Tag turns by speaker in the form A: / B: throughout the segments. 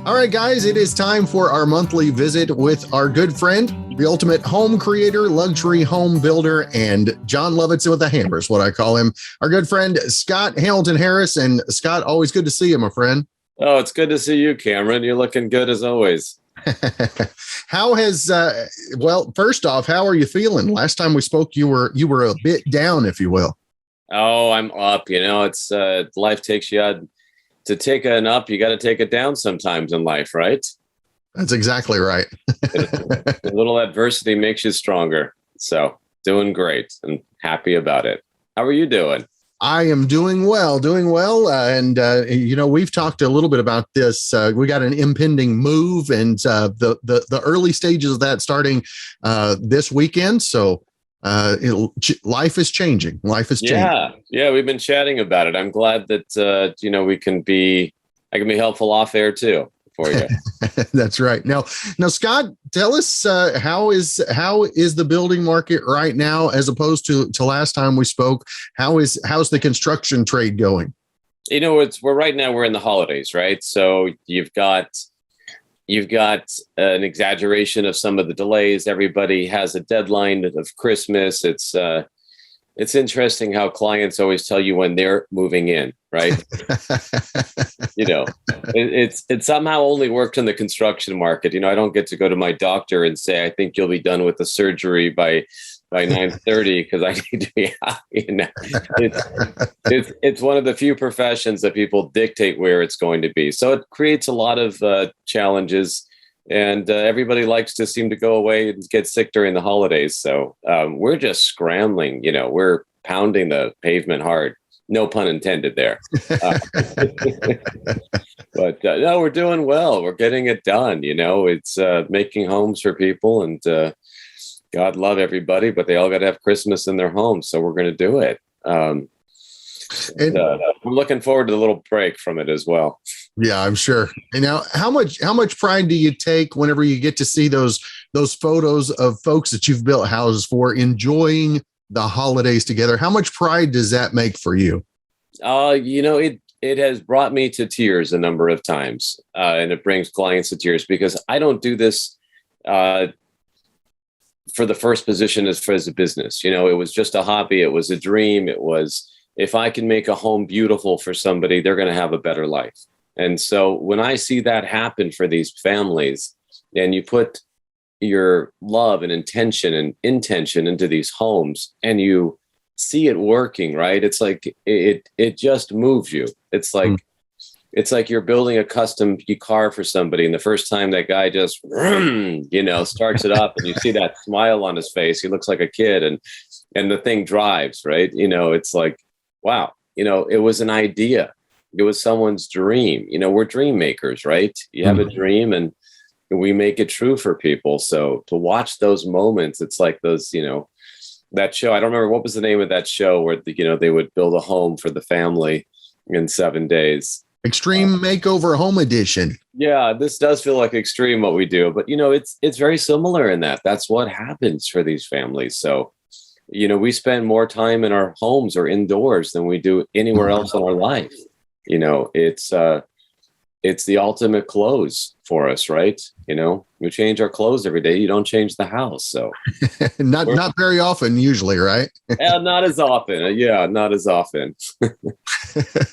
A: All right, guys, it is time for our monthly visit with our good friend, the ultimate home creator, luxury home builder, and John Lovitz with a hammer is what I call him. Our good friend, Scott Hamilton Harris. And Scott, always good to see you, my friend.
B: Oh, it's good to see you, Cameron. You're looking good as always.
A: How has, well, first off, how are you feeling? Last time we spoke, you were a bit down, if you will.
B: Oh, I'm up. You know, it's life takes you out. To take an up, you got to take it down sometimes in life, right?
A: That's exactly right.
B: A little adversity makes you stronger. So doing great and happy about it. How are you doing?
A: I am doing well. And, we've talked a little bit about this. We got an impending move and the early stages of that starting this weekend. So life is changing.
B: Yeah. We've been chatting about it. I'm glad that, I can be helpful off air too for you.
A: That's right. Now, Scott, tell us how is the building market right now as opposed to last time we spoke? How's the construction trade going?
B: You know, we're in the holidays, right? So you've got an exaggeration of some of the delays. Everybody has a deadline of Christmas. It's interesting how clients always tell you when they're moving in, right? It somehow only worked in the construction market. I don't get to go to my doctor and say, I think you'll be done with the surgery by 9:30 because I need to be out. It's one of the few professions that people dictate where it's going to be. So it creates a lot of challenges, and everybody likes to seem to go away and get sick during the holidays. So we're just scrambling. We're pounding the pavement hard. No pun intended there. But no, we're doing well. We're getting it done. It's making homes for people, and God love everybody, but they all got to have Christmas in their homes. So we're going to do it. I'm looking forward to the little break from it as well.
A: Yeah, I'm sure. And now, how much pride do you take whenever you get to see those photos of folks that you've built houses for enjoying the holidays together? How much pride does that make for you?
B: It has brought me to tears a number of times, and it brings clients to tears because I don't do this for the first position as a business. It was just a hobby. It was a dream. It was, if I can make a home beautiful for somebody, they're going to have a better life. And so when I see that happen for these families, and you put your love and intention into these homes and you see it working, right? It's like, it just moves you. It's like you're building a custom car for somebody, and the first time that guy just, starts it up, and you see that smile on his face, he looks like a kid, and the thing drives, right? It's like, wow, it was an idea. It was someone's dream. We're dream makers, right? You have a dream, and we make it true for people. So to watch those moments, it's like those, that show. I don't remember what was the name of that show where they would build a home for the family in 7 days.
A: Extreme Makeover Home Edition.
B: Yeah, this does feel like extreme what we do, but it's very similar in that. That's what happens for these families. So, we spend more time in our homes or indoors than we do anywhere else in our life. It's the ultimate clothes for us, right? We change our clothes every day. You don't change the house. So
A: not very often, usually, right?
B: Not as often. Yeah, not as often.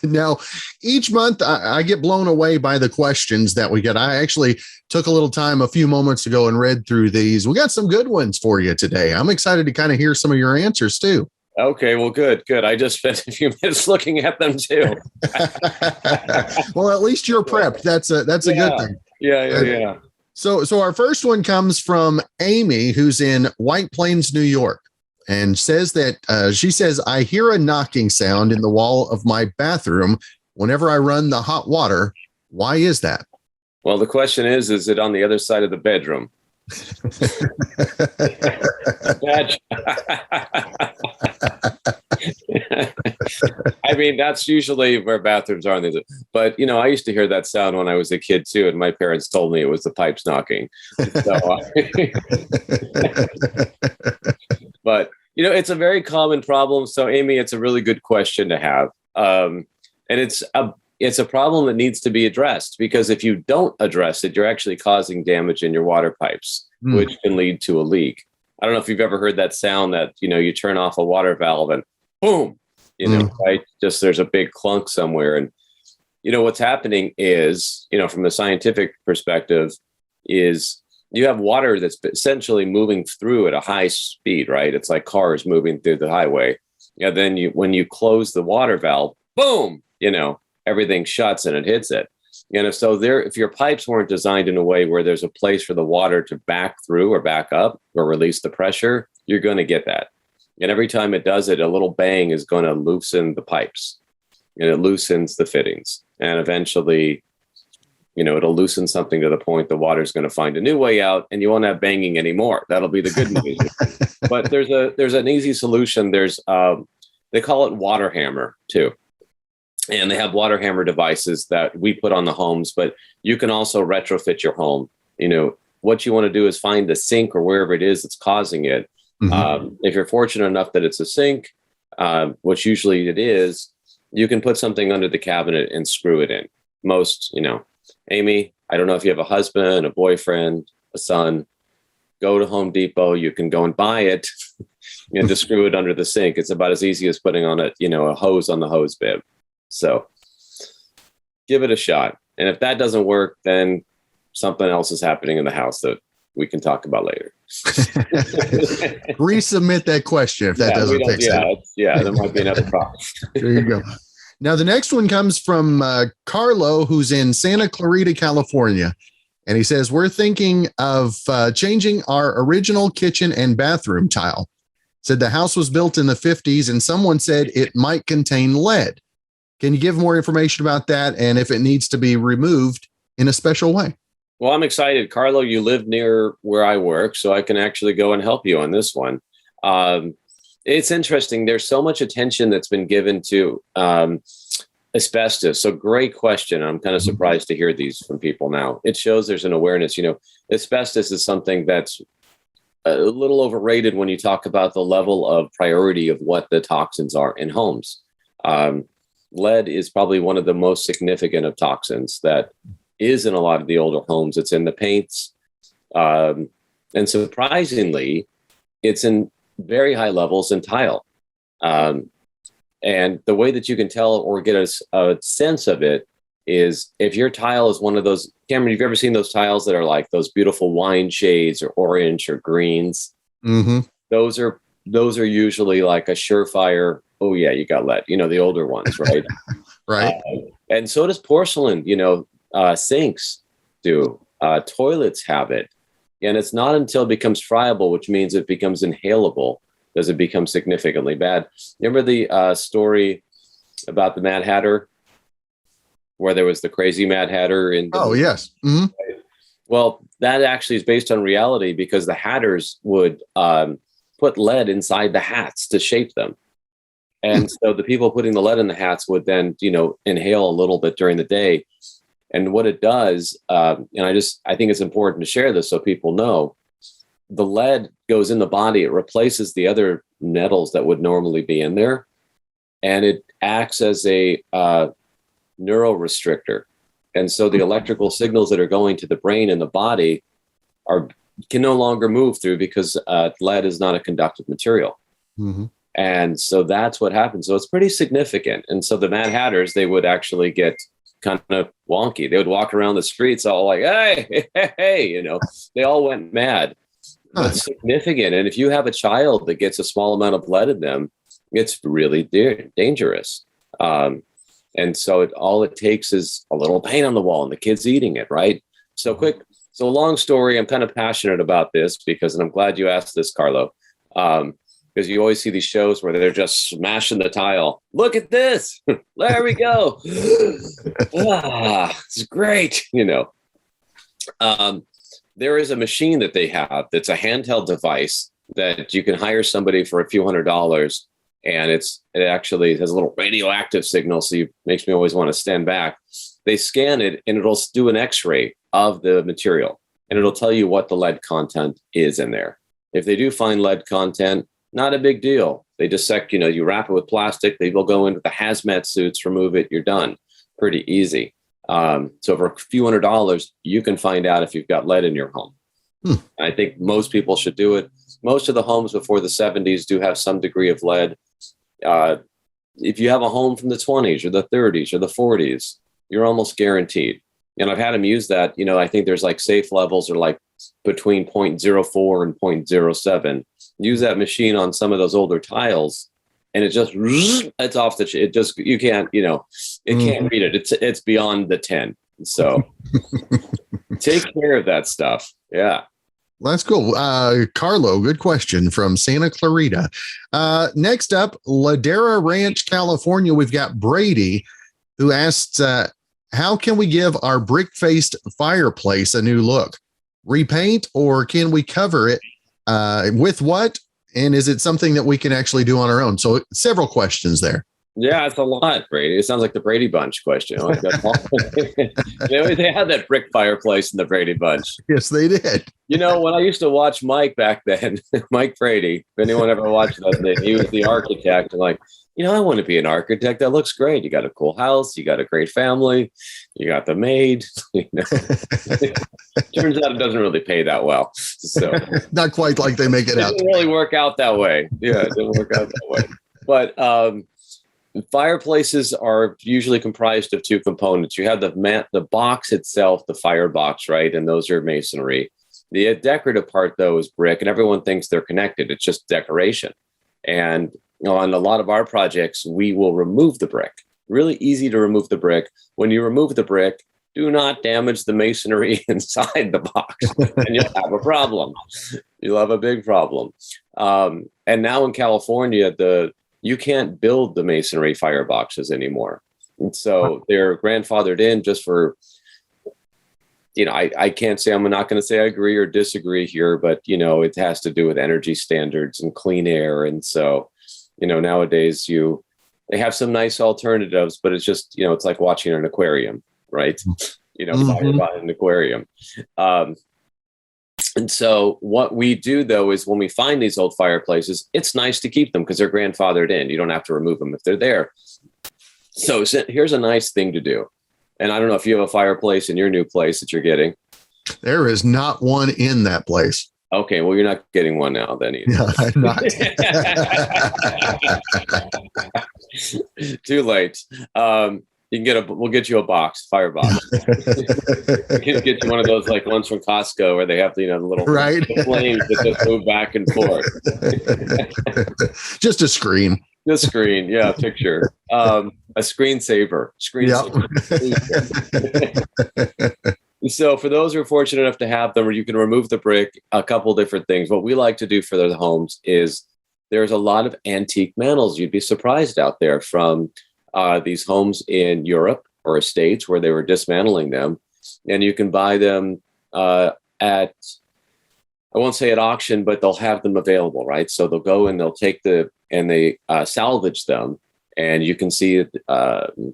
A: Now, each month I get blown away by the questions that we get. I actually took a little time a few moments ago and read through these. We got some good ones for you today. I'm excited to kind of hear some of your answers too.
B: Okay, well, good. I just spent a few minutes looking at them too.
A: Well, at least you're prepped. That's a good thing.
B: Yeah.
A: So our first one comes from Amy, who's in White Plains, New York, and says that she says, I hear a knocking sound in the wall of my bathroom whenever I run the hot water. Why is that?
B: Well, the question is it on the other side of the bedroom? I mean, that's usually where bathrooms are. But, I used to hear that sound when I was a kid, too. And my parents told me it was the pipes knocking. So, but, it's a very common problem. So, Amy, it's a really good question to have. And it's a problem that needs to be addressed, because if you don't address it, you're actually causing damage in your water pipes, which can lead to a leak. I don't know if you've ever heard that sound that, you turn off a water valve and boom, right? Just there's a big clunk somewhere. And, what's happening is, from the scientific perspective, is you have water that's essentially moving through at a high speed, right? It's like cars moving through the highway. And then when you close the water valve, boom, everything shuts and it hits it. And if your pipes weren't designed in a way where there's a place for the water to back through or back up or release the pressure, you're going to get that. And every time it does it, a little bang is going to loosen the pipes, and it loosens the fittings. And eventually, it'll loosen something to the point the water's going to find a new way out, and you won't have banging anymore. That'll be the good news. But there's an easy solution. They call it water hammer too. And they have water hammer devices that we put on the homes, but you can also retrofit your home. What you want to do is find the sink or wherever it is that's causing it. If you're fortunate enough that it's a sink, which usually it is, you can put something under the cabinet and screw it in. Amy, I don't know if you have a husband, a boyfriend, a son, go to Home Depot. You can go and buy it and just screw it under the sink. It's about as easy as putting on a hose on the hose bib. So give it a shot. And if that doesn't work, then something else is happening in the house that we can talk about later.
A: Resubmit that question if that doesn't fix it.
B: Yeah, there might be another problem.
A: There you go. Now, the next one comes from Carlo, who's in Santa Clarita, California. And he says, we're thinking of changing our original kitchen and bathroom tile. Said the house was built in the 50s and someone said it might contain lead. Can you give more information about that and if it needs to be removed in a special way?
B: Well, I'm excited. Carlo, you live near where I work, so I can actually go and help you on this one. It's interesting. There's so much attention that's been given to asbestos. So great question. I'm kind of surprised to hear these from people now. It shows there's an awareness. Asbestos is something that's a little overrated when you talk about the level of priority of what the toxins are in homes. Lead is probably one of the most significant of toxins that is in a lot of the older homes. It's in the paints. And surprisingly, it's in very high levels in tile. And the way that you can tell or get a sense of it is if your tile is one of those, Cameron, have you ever seen those tiles that are like those beautiful wine shades or orange or greens?
A: Mm-hmm.
B: Those are usually like a surefire, oh yeah, you got lead, the older ones, right?
A: Right.
B: And so does porcelain, sinks do, toilets have it. And it's not until it becomes friable, which means it becomes inhalable, does it become significantly bad. Remember the story about the Mad Hatter, where there was the crazy Mad Hatter?
A: Oh, yes. Mm-hmm.
B: Well, that actually is based on reality because the Hatters would put lead inside the hats to shape them. And so the people putting the lead in the hats would then, inhale a little bit during the day. And what it does, and I think it's important to share this so people know, the lead goes in the body. It replaces the other metals that would normally be in there. And it acts as a neurorestrictor. And so the electrical signals that are going to the brain and the body can no longer move through because lead is not a conductive material.
A: Mm-hmm. And
B: so that's what happens. So it's pretty significant. And so the Mad Hatters, they would actually get kind of wonky. They would walk around the streets all like, hey, they all went mad. That's significant. And if you have a child that gets a small amount of lead in them, it's really dangerous. And so all it takes is a little paint on the wall and the kid's eating it, right? So long story, I'm kind of passionate about this and I'm glad you asked this, Carlo. Because you always see these shows where they're just smashing the tile. Look at this. There we go. It's great. There is a machine that they have that's a handheld device that you can hire somebody for a few $100s. And it actually has a little radioactive signal. So it makes me always want to stand back. They scan it and it'll do an X-ray of the material. And it'll tell you what the lead content is in there. If they do find lead content, not a big deal. They dissect, you wrap it with plastic. They will go into the hazmat suits, remove it. You're done. Pretty easy. So for a few $100s, you can find out if you've got lead in your home. I think most people should do it. Most of the homes before the 70s do have some degree of lead. If you have a home from the 20s or the 30s or the 40s, you're almost guaranteed. And I've had them use that. I think there's like safe levels are like between 0.04 and 0.07. Use that machine on some of those older tiles, and it just, it's off it just, you can't, it can't read it. It's beyond the 10. So take care of that stuff. Yeah.
A: That's cool. Carlo, good question from Santa Clarita. Next up, Ladera Ranch, California. We've got Brady, who asks, how can we give our brick-faced fireplace a new look? Repaint, or can we cover it with what? And is it something that we can actually do on our own? So several questions there.
B: Yeah, it's a lot, Brady. It sounds like the Brady Bunch question. They had that brick fireplace in the Brady Bunch.
A: Yes, they did.
B: When I used to watch Mike back then, Mike Brady, if anyone ever watched that thing, he was the architect. And like, I want to be an architect. That looks great. You got a cool house. You got a great family. You got the maid. Turns out it doesn't really pay that well. So
A: not quite like they make it out.
B: It didn't really work out that way. Yeah, it didn't work out that way. But fireplaces are usually comprised of two components. You have the box itself, the firebox, right? And those are masonry. The decorative part, though, is brick, and everyone thinks they're connected. It's just decoration. And on a lot of our projects, we will remove the brick. Really easy to remove the brick. When you remove the brick, do not damage the masonry inside the box, and you'll have a problem. You'll have a big problem. And now in California, you can't build the masonry fireboxes anymore. And so they're grandfathered in just for, I can't say, I'm not going to say I agree or disagree here, but, it has to do with energy standards and clean air. And so, nowadays they have some nice alternatives, but it's just, it's like watching an aquarium, right? Fire an aquarium. And so what we do, though, is when we find these old fireplaces, it's nice to keep them because they're grandfathered in. You don't have to remove them if they're there. So here's a nice thing to do. And I don't know if you have a fireplace in your new place that you're getting.
A: There is not one in that place.
B: Okay, well, you're not getting one now then either.
A: No, I'm not.
B: Too late. You can we'll get you a firebox. We can get you one of those like ones from Costco where they have the little
A: right
B: flames that just move back and forth.
A: Just a screen.
B: The screen, yeah, picture. A screensaver. So for those who are fortunate enough to have them, or you can remove the brick, a couple different things. What we like to do for the homes is there's a lot of antique mantles. You'd be surprised out there from these homes in Europe or States where they were dismantling them. And you can buy them I won't say at auction, but they'll have them available, right? So they'll go and they'll take they salvage them. And you can see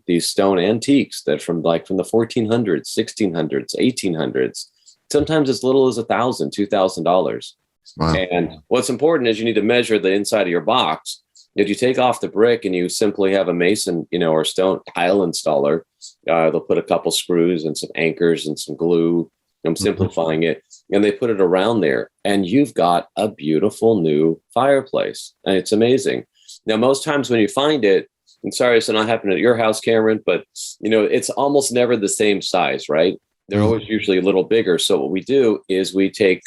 B: these stone antiques that from the 1400s, 1600s, 1800s, sometimes as little as $1,000, $2,000.
A: Wow.
B: And what's important is you need to measure the inside of your box. If you take off the brick and you simply have a mason, or stone tile installer, they'll put a couple screws and some anchors and some glue. I'm simplifying it. And they put it around there. And you've got a beautiful new fireplace. And it's amazing. Now, most times when you find it, I'm sorry it's not happening at your house, Cameron, but, it's almost never the same size, right? They're always usually a little bigger. So what we do is we take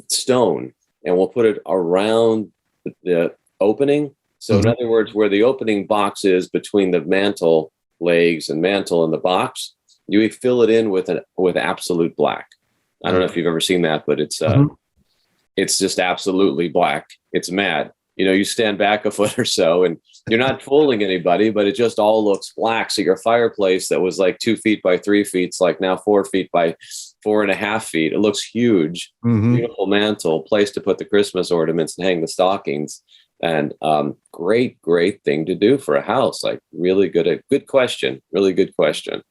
B: stone and we'll put it around the opening. So in other words, where the opening box is between the mantle legs and mantle and the box, you fill it in with absolute black. I don't know if you've ever seen that, but it's just absolutely black. It's mad. You stand back a foot or so and you're not fooling anybody, but it just all looks black. So your fireplace that was like 2 feet by 3 feet, it's like now 4 feet by 4.5 feet. It looks huge. Beautiful mantle, place to put the Christmas ornaments and hang the stockings. And great thing to do for a house. Like really good question. Really good question.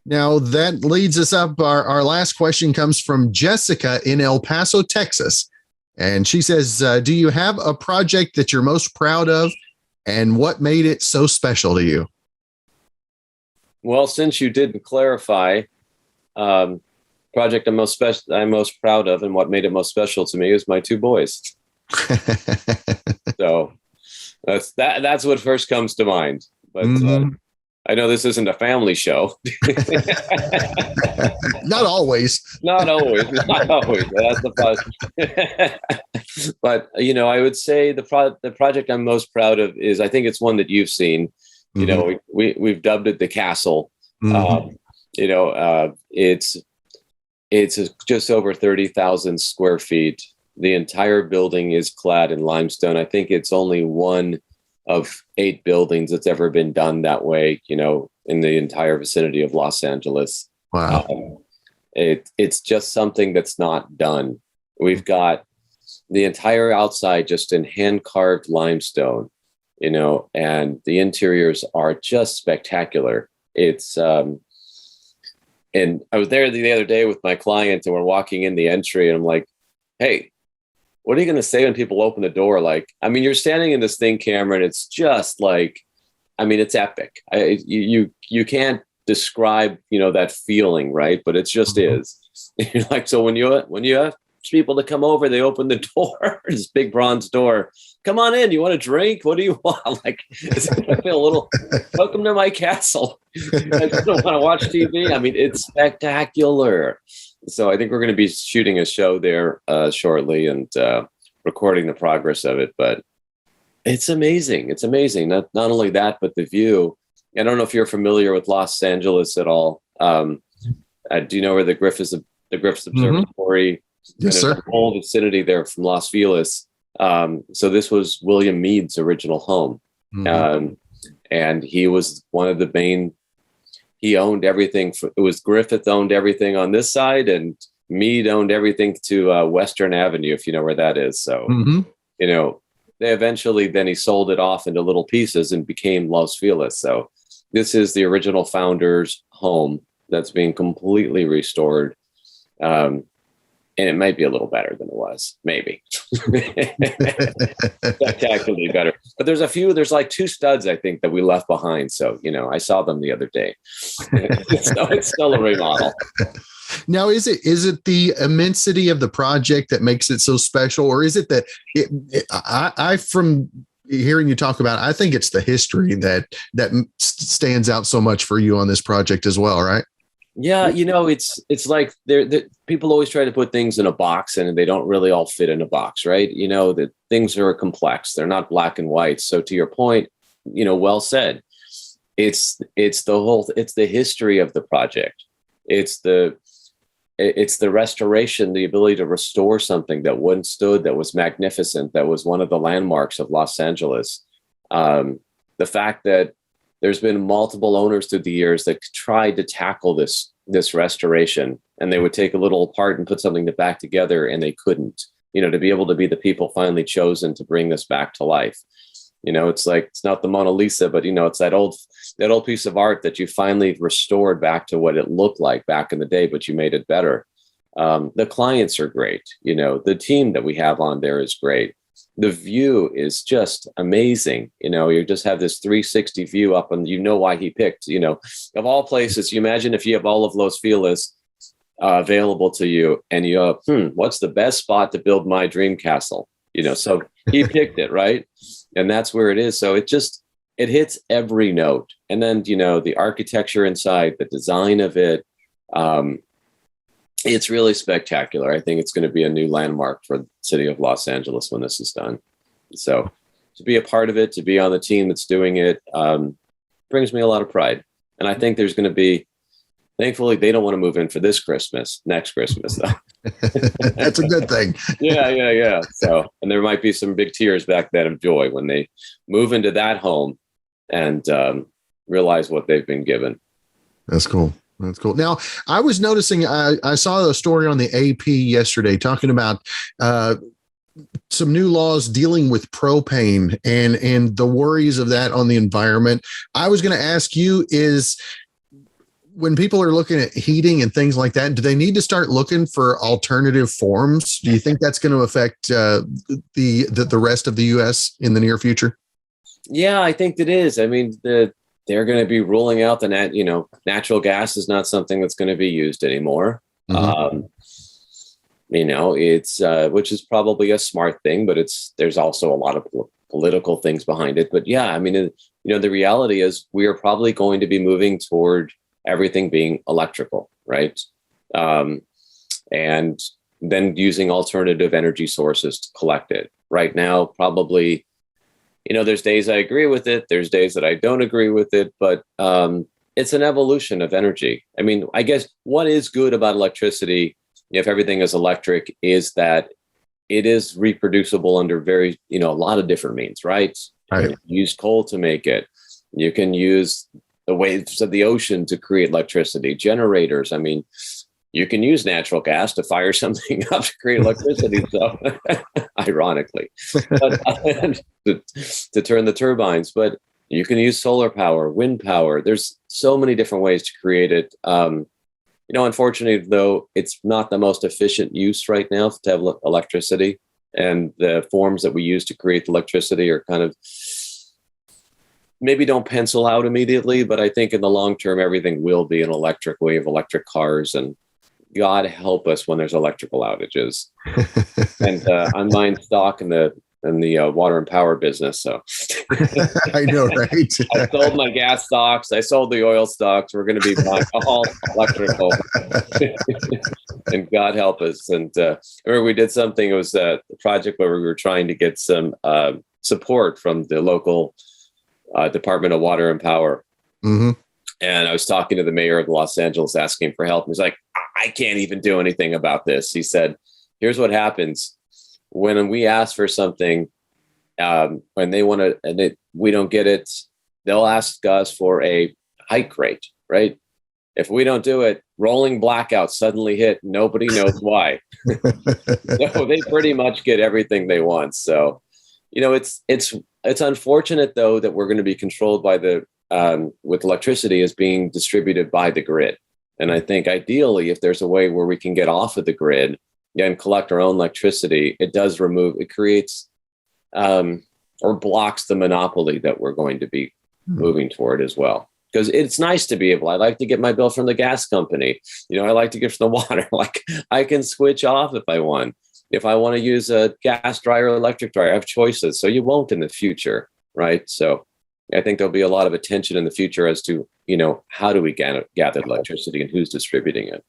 A: Now that leads us up. Our last question comes from Jessica in El Paso, Texas. And she says, do you have a project that you're most proud of, and what made it so special to you?
B: Well, since you didn't clarify, project I'm most proud of, and what made it most special to me is my two boys. So that's what first comes to mind. But I know this isn't a family show.
A: Not always.
B: Not always. That's the plus. But I would say the project I'm most proud of is, I think it's one that you've seen. We've dubbed it the castle. It's just over 30,000 square feet. The entire building is clad in limestone. I think it's only one of 8 buildings that's ever been done that way, in the entire vicinity of Los Angeles.
A: Wow.
B: It's just something that's not done. We've got the entire outside just in hand-carved limestone, and the interiors are just spectacular. It's and I was there the other day with my client, and we're walking in the entry, and I'm like, hey, what are you going to say when people open the door? You're standing in this thing, Cameron. It's just it's epic. You can't describe, that feeling, right? But it just is. So when you have people to come over, they open the door, this big bronze door. Come on in. You want a drink? What do you want? I feel a little, welcome to my castle. I just don't want to watch TV. It's spectacular. So I think we're going to be shooting a show there shortly and recording the progress of it. But it's amazing. It's amazing. Not only that, but the view. I don't know if you're familiar with Los Angeles at all. Do you know where the Griffith Observatory?
A: Yes, sir.
B: The whole vicinity there from Los Feliz. So this was William Meade's original home. And he was one of the main, he owned everything. It was Griffith owned everything on this side, and Meade owned everything to Western Avenue, if you know where that is. So, they eventually, then he sold it off into little pieces and became Los Feliz. So this is the original founder's home that's being completely restored. And it might be a little better than it was, maybe. Spectacularly better. But there's like 2 studs, I think, that we left behind. So, I saw them the other day. So it's still a remodel.
A: Now, is it the immensity of the project that makes it so special, or is it that I from hearing you talk about it, I think it's the history that stands out so much for you on this project as well, right?
B: Yeah, it's like people always try to put things in a box, and they don't really all fit in a box, right? That things are complex; they're not black and white. So, to your point, well said. It's the history of the project. It's the restoration, the ability to restore something that once stood, that was magnificent, that was one of the landmarks of Los Angeles. The fact that there's been multiple owners through the years that tried to tackle this restoration, and they would take a little apart and put something back together, and they couldn't, to be able to be the people finally chosen to bring this back to life. It's like, it's not the Mona Lisa, but it's that old piece of art that you finally restored back to what it looked like back in the day, but you made it better. The clients are great. The team that we have on there is great. The view is just amazing. You just have this 360 view up, and why he picked, of all places. You imagine if you have all of Los Feliz available to you, and you go, what's the best spot to build my dream castle? So he picked it, right? And that's where it is. So it hits every note. And then, the architecture inside, the design of it, it's really spectacular. I think it's going to be a new landmark for the city of Los Angeles when this is done. So to be a part of it, to be on the team that's doing it, brings me a lot of pride. And I think there's going to be, thankfully, they don't want to move in for next Christmas, though.
A: That's a good thing.
B: Yeah. So, and there might be some big tears back then of joy when they move into that home and realize what they've been given.
A: That's cool. That's cool. Now, I was noticing, I saw a story on the AP yesterday talking about some new laws dealing with propane and the worries of that on the environment. I was going to ask you, when people are looking at heating and things like that, do they need to start looking for alternative forms? Do you think that's going to affect the rest of the U.S. in the near future?
B: Yeah, I think it is. I mean, they're going to be ruling out natural gas is not something that's going to be used anymore. Mm-hmm. It's which is probably a smart thing, but there's also a lot of political things behind it. But yeah, I mean, the reality is we are probably going to be moving toward everything being electrical, right? And then using alternative energy sources to collect it. Right now, probably, there's days I agree with it. There's days that I don't agree with it, but it's an evolution of energy. I mean, I guess what is good about electricity, if everything is electric, is that it is reproducible under a lot of different means, right?
A: Right.
B: You can use coal to make it. You can use the waves of the ocean to create electricity, generators. I mean, you can use natural gas to fire something up to create electricity. So, ironically, but, to turn the turbines, but you can use solar power, wind power. There's so many different ways to create it. Unfortunately, though, it's not the most efficient use right now to have electricity, and the forms that we use to create electricity are kind of maybe don't pencil out immediately. But I think in the long term, everything will be an electric wave, electric cars, and God help us when there's electrical outages. And I'm buying stock in the water and power business. So
A: I know, right?
B: I sold my gas stocks. I sold the oil stocks. We're going to be buying all electrical. And God help us. And remember, we did something. It was a project where we were trying to get some support from the local Department of Water and Power. Mm-hmm. And I was talking to the mayor of Los Angeles, asking for help. He's like, I can't even do anything about this. He said, here's what happens. When we ask for something, when they want to, and we don't get it, they'll ask us for a hike rate, right? If we don't do it, rolling blackouts suddenly hit. Nobody knows why. So they pretty much get everything they want. So, it's unfortunate though that we're going to be controlled by with electricity is being distributed by the grid. And I think ideally, if there's a way where we can get off of the grid and collect our own electricity, it creates or blocks the monopoly that we're going to be moving toward as well. Because it's nice to be I like to get my bill from the gas company. I like to get from the water. Like I can switch off if I want. If I want to use a gas dryer or electric dryer, I have choices. So you won't in the future, right? So I think there'll be a lot of attention in the future as to, how do we gather electricity and who's distributing it?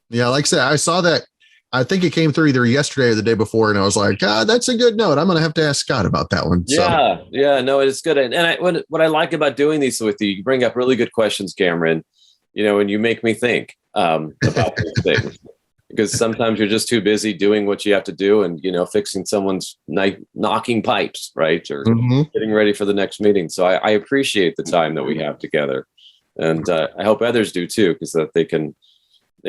A: Yeah, like I said, I saw that. I think it came through either yesterday or the day before, and I was like, that's a good note. I'm going to have to ask Scott about that one.
B: Yeah, no, it's good. And what I like about doing these with you bring up really good questions, Cameron, and you make me think about these things. Because sometimes you're just too busy doing what you have to do and, fixing someone's knocking pipes, right? Or getting ready for the next meeting. So I appreciate the time that we have together. And I hope others do too, because that they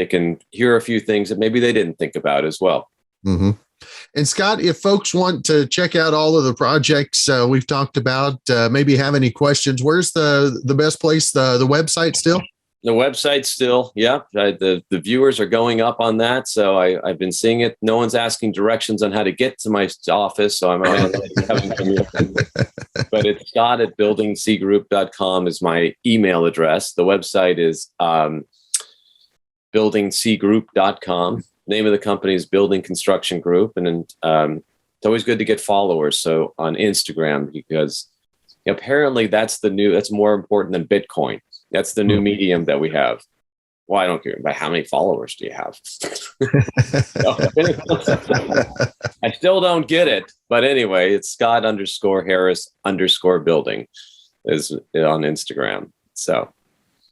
B: can hear a few things that maybe they didn't think about as well.
A: Mm-hmm. And Scott, if folks want to check out all of the projects we've talked about, maybe have any questions, where's the best place, the website still?
B: The website still, yeah. The viewers are going up on that, so I've been seeing it. No one's asking directions on how to get to my office, so I'm having to. But it's Scott at buildingcgroup.com is my email address. The website is buildingcgroup.com. Name of the company is Building Construction Group, and then it's always good to get followers. So on Instagram, because apparently that's more important than Bitcoin. That's the new medium that we have. Well, I don't care about how many followers do you have. I still don't get it. But anyway, it's Scott_Harris_building is on Instagram. So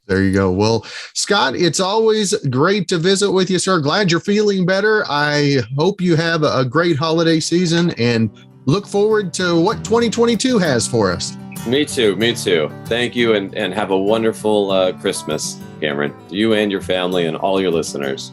A: there you go. Well, Scott, it's always great to visit with you, sir. Glad you're feeling better. I hope you have a great holiday season and look forward to what 2022 has for us.
B: Me too. Thank you and have a wonderful Christmas, Cameron. You and your family and all your listeners.